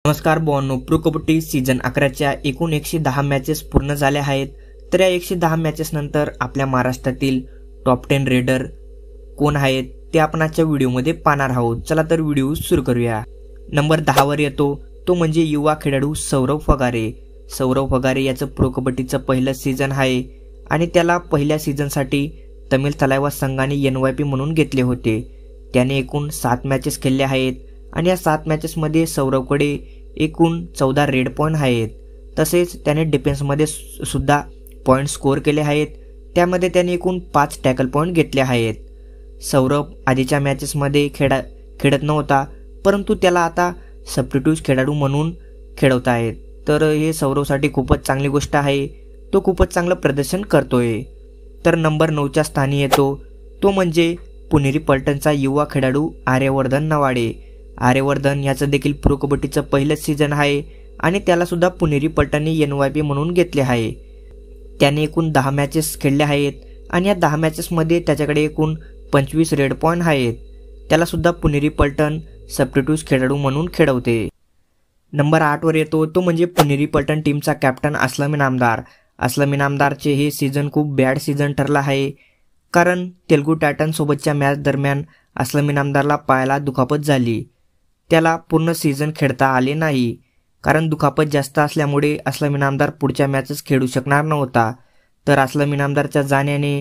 नमस्कार भावांनो, pro kabaddi season 11च्या एकूण 110 मॅचेस पूर्ण झाल्या आहेत। तर या 110 मॅचेस नंतर आपल्या महाराष्ट्रातील टॉप 10 रेडर कोण आहेत ते आपण आजच्या व्हिडिओमध्ये पाहणार आहोत। चला तर व्हिडिओ सुरू करूया। नंबर 10 वर येतो तो म्हणजे युवा खेळाडू सौरव फगारे। सौरव फगारे याचं प्रो कबड्डीचं पहिलं सीझन आहे आणि त्याला पहिल्या सीझनसाठी तमिळ तलावा संघाने NYP म्हणून घेतले होते। त्याने एकूण 7 मॅचेस खेळले आहेत आणि या 7 मॅचेसमध्ये सौरवकडे एकूण 14 रेड पॉइंट आहेत। तसेच त्याने डिफेन्समध्ये सुद्धा पॉइंट स्कोर केले आहेत, त्यामध्ये त्याने एकूण 5 टॅकल पॉइंट घेतले आहेत। सौरव आधीच्या मॅचेसमध्ये खेळत नव्हता, परंतु त्याला आता सबस्टिट्यूट खेळाडू म्हणून खेळवत आहेत। तर हे सौरवसाठी खूपच चांगली गोष्ट आहे, तो खूपच चांगलं प्रदर्शन करतोय। तर नंबर 9च्या स्थानी येतो तो म्हणजे पुणेरी पलटणचा युवा खेळाडू आर्यवर्धन नवाडे। आर्यवर्धन याचं देखील प्रो कबड्डीचं पहिलंच सीझन आहे आणि त्याला सुद्धा पुणेरी पलटणने NYP म्हणून घेतले आहे। त्याने एकूण 10 मॅचेस खेळले आहेत आणि या 10 मॅचेसमध्ये त्याच्याकडे एकूण 25 रेड पॉइंट आहेत। त्याला सुद्धा पुणेरी पलटण सबस्टिट्यूट खेळाडू म्हणून खेळवते। नंबर 8 वर येतो तो म्हणजे पुणेरी पलटण टीमचा कॅप्टन असलम इनामदार। असलम इनामदारचे हे सीझन खूप बॅड सीझन ठरला आहे, कारण तेलुगू टायटन सोबतच्या मॅच दरम्यान असलम इनामदारला पायाला दुखापत झाली। त्याला पूर्ण सीझन खेळता आले नाही, कारण दुखापत जास्त असल्यामुळे असलम इनामदार पुढच्या मॅचेस खेळू शकणार नव्हता। तर असलम इनामदारच्या जाण्याने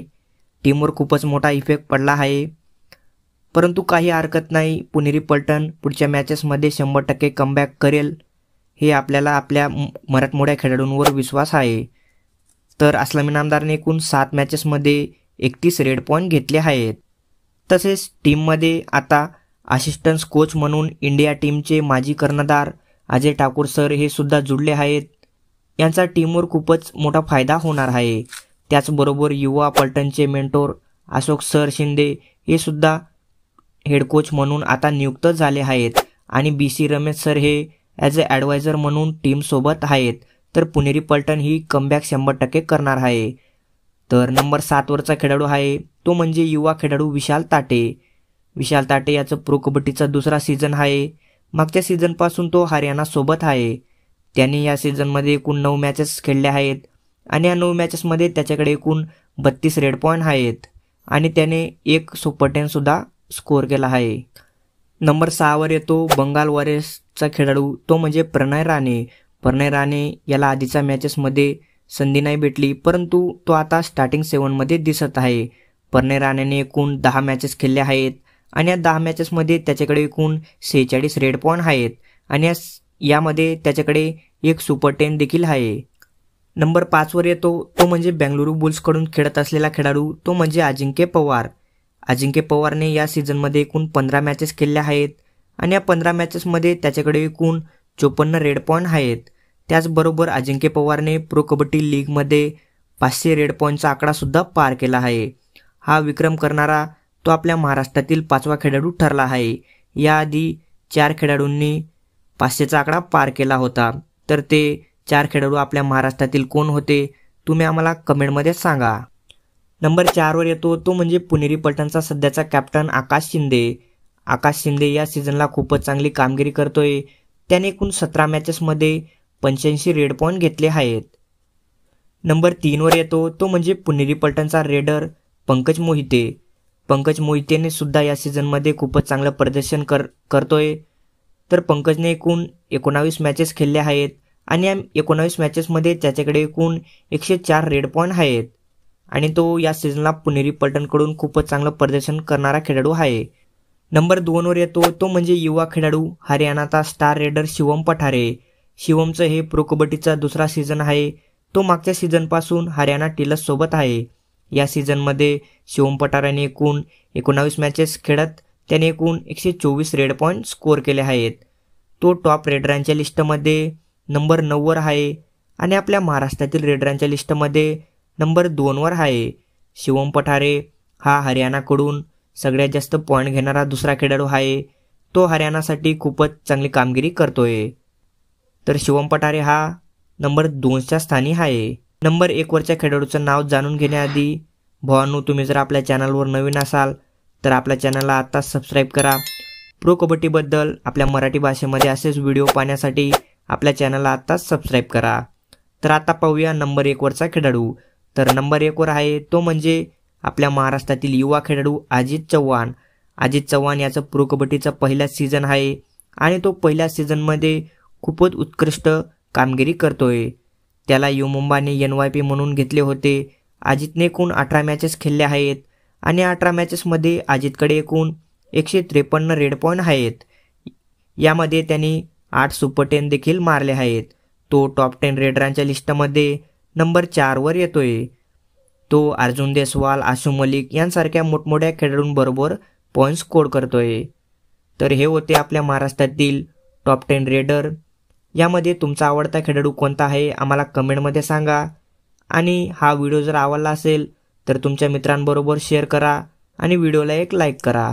टीमवर खूपच मोठा इफेक्ट पडला आहे, परंतु काही हरकत नाही, पुणेरी पलटण पुढच्या मॅचेसमध्ये 100% कमबॅक करेल, हे आपल्याला आपल्या मराठमोठ्या खेळाडूंवर विश्वास आहे। तर असलम इनामदारने एकूण 7 मॅचेसमध्ये 31 रेड पॉइंट घेतले आहेत। तसेच टीममध्ये आता असिस्टंट कोच म्हणून इंडिया टीमचे माजी कर्णधार अजय ठाकूर सर हे सुद्धा जुळले आहेत। यांचा टीमवर खूपच मोठा फायदा होणार आहे। त्याचबरोबर युवा पलटणचे मेंटोर अशोक सर शिंदे हे सुद्धा हेड कोच म्हणून आता नियुक्त झाले आहेत आणि BC रमेश सर हे ॲज अ ॲडवायझर म्हणून टीमसोबत आहेत। तर पुणेरी पलटण ही कमबॅक 100% करणार आहे। तर नंबर 7 वरचा खेळाडू आहे तो म्हणजे युवा खेळाडू विशाल ताटे। विशाल ताटे याचं प्रो कबड्डीचा दुसरा सीझन आहे। मागच्या सीझनपासून तो हरियाणा सोबत आहे। त्याने या सीझनमध्ये एकूण 9 मॅचेस खेळल्या आहेत आणि या 9 मॅचेसमध्ये त्याच्याकडे एकूण 32 रेड पॉइंट आहेत आणि त्याने एक सुपर 10 सुद्धा स्कोर केला आहे। नंबर 6 वर येतो बंगाल वॉरियर्सचा खेळाडू तो म्हणजे प्रणय राणे। प्रणय राणे याला आधीच्या मॅचेसमध्ये संधी नाही भेटली, परंतु तो आता स्टार्टिंग 7 मध्ये दिसत आहे। प्रणय राणेने एकूण 10 मॅचेस खेळले आहेत आणि या 10 मॅचेसमध्ये त्याच्याकडे एकूण 46 रेड पॉइंट आहेत आणि यामध्ये त्याच्याकडे एक सुपर 10 देखील आहे। नंबर 5 वर येतो तो म्हणजे बेंगळुरू बुल्सकडून खेळत असलेला खेळाडू तो म्हणजे अजिंक्य पवार। अजिंक्य पवारने या सीझनमध्ये एकूण 15 मॅचेस खेळल्या आहेत आणि या 15 मॅचेसमध्ये त्याच्याकडे एकूण 54 रेड पॉइंट आहेत। त्याचबरोबर अजिंक्य पवारने प्रो कबड्डी लीगमध्ये 500 रेड पॉइंटचा आकडा सुद्धा पार केला आहे। हा विक्रम करणारा तो आपल्या महाराष्ट्रातील 5वा खेळाडू ठरला आहे। याआधी 4 खेळाडूंनी 500चा आकडा पार केला होता। तर ते 4 खेळाडू आपल्या महाराष्ट्रातील कोण होते तुम्ही आम्हाला कमेंटमध्ये सांगा। नंबर 4 वर येतो तो म्हणजे पुणेरी पलटणचा सध्याचा कॅप्टन आकाश शिंदे। आकाश शिंदे या सीझनला खूपच चांगली कामगिरी करतोय। त्याने एकूण 17 मॅचेसमध्ये 85 रेड पॉइंट घेतले आहेत। नंबर 3 वर येतो तो म्हणजे पुणेरी पलटणचा रेडर पंकज मोहिते। पंकज मोहितेने सुद्धा या सीझनमध्ये खूपच चांगलं प्रदर्शन करतोय। तर पंकजने एकूण 19 मॅचेस खेळले आहेत आणि या 19 मॅचेसमध्ये त्याच्याकडे एकूण 104 रेड पॉइंट आहेत आणि तो या सीझनला पुणेरी पलटणकडून खूपच चांगलं प्रदर्शन करणारा खेळाडू आहे। नंबर 2 वर येतो तो म्हणजे युवा खेळाडू हरियाणाचा स्टार रेडर शिवम पठारे। शिवमचं हे प्रो कबड्डीचा दुसरा सीझन आहे। तो मागच्या सीझनपासून हरियाणा टिलस सोबत आहे। या सीझनमध्ये शिवम पठारेने एकूण 19 मॅचेस खेळत त्याने एकूण 124 रेड पॉइंट स्कोर केले आहेत। तो टॉप रेडरांच्या लिस्टमध्ये नंबर 9 वर आहे आणि आपल्या महाराष्ट्रातील रेडरांच्या लिस्टमध्ये नंबर 2 वर आहे। शिवम पठारे हा हरियाणाकडून सगळ्यात जास्त पॉइंट घेणारा दुसरा खेळाडू आहे। तो हरियाणासाठी खूपच चांगली कामगिरी करतोय। तर शिवम पठारे हा नंबर 2च्या स्थानी आहे। नंबर 1 वरच्या खेळाडूचं नाव जाणून घेण्याआधी भावांनो, तुम्ही जर आपल्या चॅनलवर नवीन असाल तर आपल्या चॅनलला आता सबस्क्राईब करा प्रो कबड्डीबद्दल आपल्या मराठी भाषेमध्ये असेच व्हिडिओ पाहण्यासाठी आपल्या चॅनलला आत्ताच सबस्क्राईब करा। तर आता पाहूया नंबर 1 वरचा खेळाडू। तर नंबर 1 वर आहे तो म्हणजे आपल्या महाराष्ट्रातील युवा खेळाडू अजित चव्हाण। अजित चव्हाण याचं प्रो कबड्डीचा पहिला सीझन आहे आणि तो पहिल्या सीझनमध्ये खूपच उत्कृष्ट कामगिरी करतोय। त्याला यू मुंबाने NYP म्हणून घेतले होते। अजितने एकूण 18 मॅचेस खेळले आहेत आणि 18 मॅचेसमध्ये अजितकडे एकूण 153 रेड पॉईंट आहेत। यामध्ये त्यांनी 8 सुपर 10 देखील मारले आहेत। तो टॉप 10 रेडरांच्या लिस्टमध्ये नंबर 4 वर येतोय। तो अर्जुन देसवाल, आशू मलिक यांसारख्या मोठमोठ्या खेळाडूंबरोबर पॉईंट स्कोर करतोय। तर हे होते आपल्या महाराष्ट्रातील टॉप 10 रेडर। यामध्ये तुमचा आवडता खेळाडू कोणता आहे आम्हाला कमेंटमध्ये सांगा आणि हा व्हिडिओ जर आवडला असेल तर तुमच्या मित्रांबरोबर शेअर करा आणि व्हिडिओला एक लाईक करा।